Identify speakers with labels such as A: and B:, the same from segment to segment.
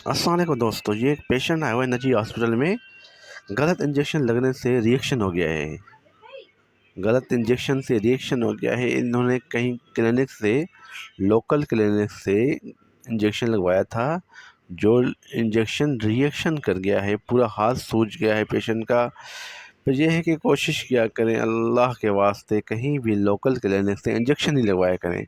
A: अस्सलाम वालेकुम दोस्तों, ये एक पेशेंट आया हुआ है निजी हॉस्पिटल में। गलत इंजेक्शन लगने से रिएक्शन हो गया है। गलत इंजेक्शन से रिएक्शन हो गया है। इन्होंने कहीं क्लिनिक से, लोकल क्लिनिक से इंजेक्शन लगवाया था, जो इंजेक्शन रिएक्शन कर गया है। पूरा हाथ सूज गया है पेशेंट का। तो ये है कि कोशिश किया करें अल्लाह के वास्ते, कहीं भी लोकल क्लिनिक से इंजेक्शन नहीं लगवाया करें।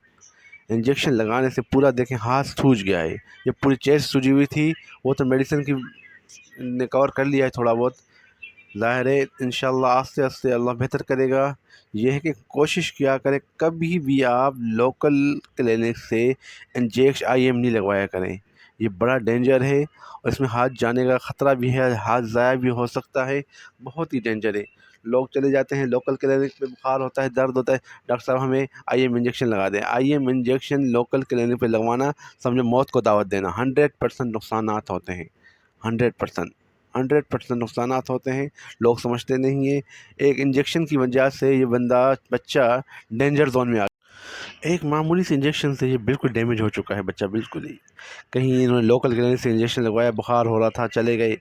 A: इंजेक्शन लगाने से पूरा देखें हाथ सूज गया है। ये पूरी चेस्ट सूजी हुई थी, वो तो मेडिसिन की ने कवर कर लिया है थोड़ा बहुत। ज़ाहिर है इंशाल्लाह आस्ते आस्ते अल्लाह बेहतर करेगा। ये है कि कोशिश किया करें कभी भी आप लोकल क्लिनिक से इंजेक्शन आईएम नहीं लगवाया करें। ये बड़ा डेंजर है और इसमें हाथ जाने का ख़तरा भी है, हाथ ज़ाया भी हो सकता है। बहुत ही डेंजर है। लोग चले जाते हैं लोकल क्लिनिक पे, बुखार होता है, दर्द होता है, डॉक्टर साहब हमें आईएम इंजेक्शन लगा दें। आईएम इंजेक्शन लोकल क्लिनिक पे लगवाना समझो मौत को दावत देना। 100% नुकसानात होते हैं। 100% 100% नुकसानात होते हैं। लोग समझते नहीं हैं। एक इंजेक्शन की वजह से ये बच्चा डेंजर जोन में आ, एक मामूली से इंजेक्शन से ये बिल्कुल डैमेज हो चुका है बच्चा, बिल्कुल ही। कहीं इन्होंने लोकल क्लिनिक से इंजेक्शन लगवाया, बुखार हो रहा था, चले गए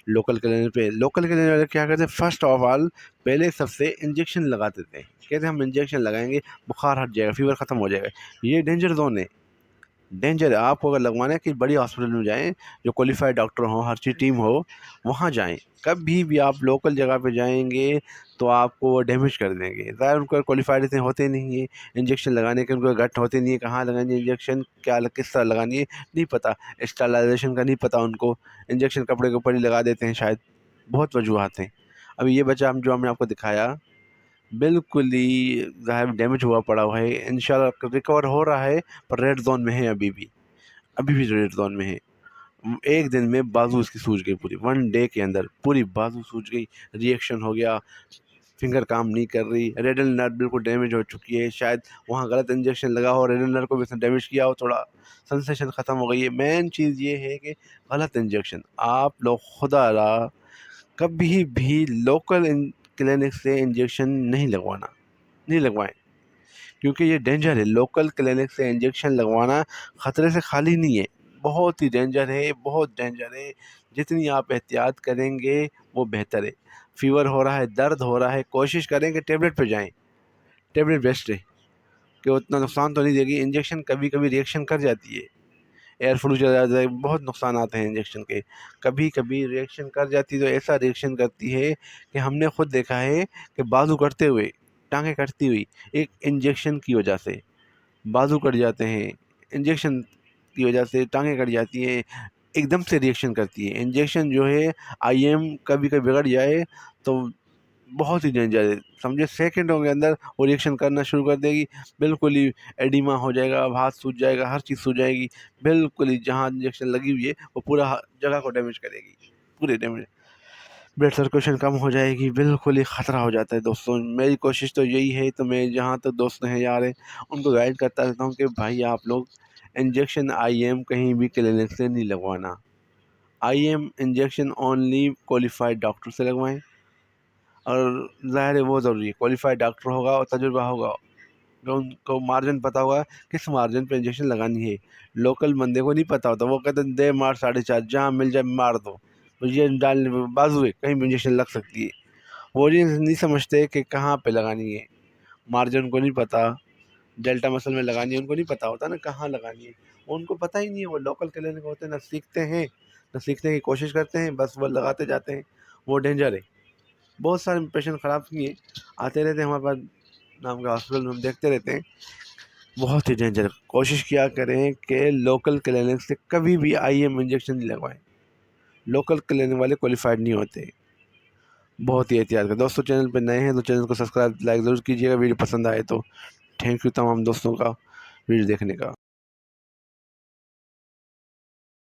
A: लोकल क्लिनिक पे। लोकल क्लिनिक वाले क्या करते हैं, फर्स्ट ऑफ ऑल पहले सबसे इंजेक्शन लगा देते हैं। कहते हैं हम इंजेक्शन लगाएंगे, बुखार हट जाएगा, फीवर ख़त्म हो जाएगा। ये डेंजर जोन है, डेंजर है। आपको अगर लगवाना है कि बड़ी हॉस्पिटल में जाएं, जो क्वालिफाइड डॉक्टर हो, हर चीज़ टीम हो, वहाँ जाएं। कभी भी आप लोकल जगह पे जाएंगे तो आपको वो डैमेज कर देंगे। ज़ाहिर उनको क्वालिफाइड इतने होते नहीं है इंजेक्शन लगाने के, उनको गट होते नहीं है कहाँ लगानी है इंजेक्शन, क्या किस तरह लगानी है नहीं पता, स्टरलाइजेशन का नहीं पता उनको। इंजेक्शन कपड़े के ऊपर ही लगा देते हैं शायद। बहुत वजूहत हैं। अभी ये बच्चा जो हमने आपको दिखाया, बिल्कुल ही ज़ाहिर डैमेज हुआ पड़ा हुआ है। इंशाल्लाह रिकवर हो रहा है, पर रेड जोन में है अभी भी रेड जोन में है। एक दिन में बाजू इसकी सूज गई पूरी, 1 डे के अंदर पूरी बाजू सूज गई। रिएक्शन हो गया, फिंगर काम नहीं कर रही, रेडल नर्व बिल्कुल डैमेज हो चुकी है। शायद वहाँ गलत इंजेक्शन लगा हो, रेडल नर्व को भी इसने डैमेज किया हो, थोड़ा सेंसेशन ख़त्म हो गई है। मेन चीज़ ये है कि गलत इंजेक्शन आप लोग खुदा रहा कभी भी लोकल क्लिनिक से इंजेक्शन नहीं लगवाना, नहीं लगवाएं, क्योंकि ये डेंजर है। लोकल क्लिनिक से इंजेक्शन लगवाना ख़तरे से खाली नहीं है, बहुत ही डेंजर है, बहुत डेंजर है। जितनी आप एहतियात करेंगे वो बेहतर है। फ़ीवर हो रहा है, दर्द हो रहा है, कोशिश करें कि टेबलेट पे जाएं। टेबलेट बेस्ट है कि उतना नुकसान तो नहीं देगी। इंजेक्शन कभी कभी रिएक्शन कर जाती है, एयर फ्लू चला जाता है, बहुत नुकसान आते हैं इंजेक्शन के। कभी कभी रिएक्शन कर जाती है, तो ऐसा रिएक्शन करती है कि हमने खुद देखा है कि बाजू कटते हुए, टांगें कटती हुई, एक इंजेक्शन की वजह से बाजू कट जाते हैं। इंजेक्शन की वजह से टांगें कट जाती हैं, एकदम से रिएक्शन करती है इंजेक्शन जो है। आईएम कभी कभी बिगड़ जाए तो बहुत ही डेंजर है। समझे सेकंडों के अंदर वो रिएक्शन करना शुरू कर देगी। बिल्कुल ही एडिमा हो जाएगा, अब हाथ सूज जाएगा, हर चीज़ सूज जाएगी। बिल्कुल ही जहाँ इंजेक्शन लगी हुई है वो पूरा जगह को डैमेज करेगी, पूरे डैमेज। ब्लड सर्कुलेशन कम हो जाएगी, बिल्कुल ही ख़तरा हो जाता है दोस्तों। मेरी कोशिश तो यही है, तो मैं जहाँ तक दोस्त हैं यार हैं उनको गाइड करता रहता हूँ कि भाई आप लोग इंजेक्शन आईएम कहीं भी क्लिनिक से नहीं लगवाना। IM injection only qualified doctor से लगवाएं। और ज़ाहिर है वो ज़रूरी है, क्वालिफाइड डॉक्टर होगा और तजुर्बा होगा, जो उनको मार्जिन पता होगा किस मार्जिन पे इंजेक्शन लगानी है। लोकल बंदे को नहीं पता होता, वो कहते हैं दे मार 4.5, जहाँ मिल जाए मार दो, तो ये डालने पे बाजू है कहीं भी इंजेक्शन लग सकती है। वो ये नहीं समझते कि कहाँ पे लगानी है, मार्जिन उनको नहीं पता। डेल्टा मसल में लगानी है उनको नहीं पता होता ना, कहाँ लगानी है उनको पता ही नहीं है। वो लोकल क्लिनिक होते हैं, ना सीखते हैं ना सीखने की कोशिश करते हैं, बस वो लगाते जाते हैं। वो डेंजर है। बहुत सारे पेशेंट ख़राब किए आते रहते हैं हमारे पास, नाम के हॉस्पिटल में हम देखते रहते हैं। बहुत ही डेंजर। कोशिश किया करें कि लोकल क्लिनिक से कभी भी आईएम इंजेक्शन नहीं लगवाएं। लोकल क्लिनिक वाले क्वालिफाइड नहीं होते। बहुत ही एहतियात करें दोस्तों। चैनल पर नए हैं तो चैनल को सब्सक्राइब लाइक ज़रूर कीजिएगा। वीडियो पसंद आए तो थैंक यू तमाम दोस्तों का वीडियो देखने का।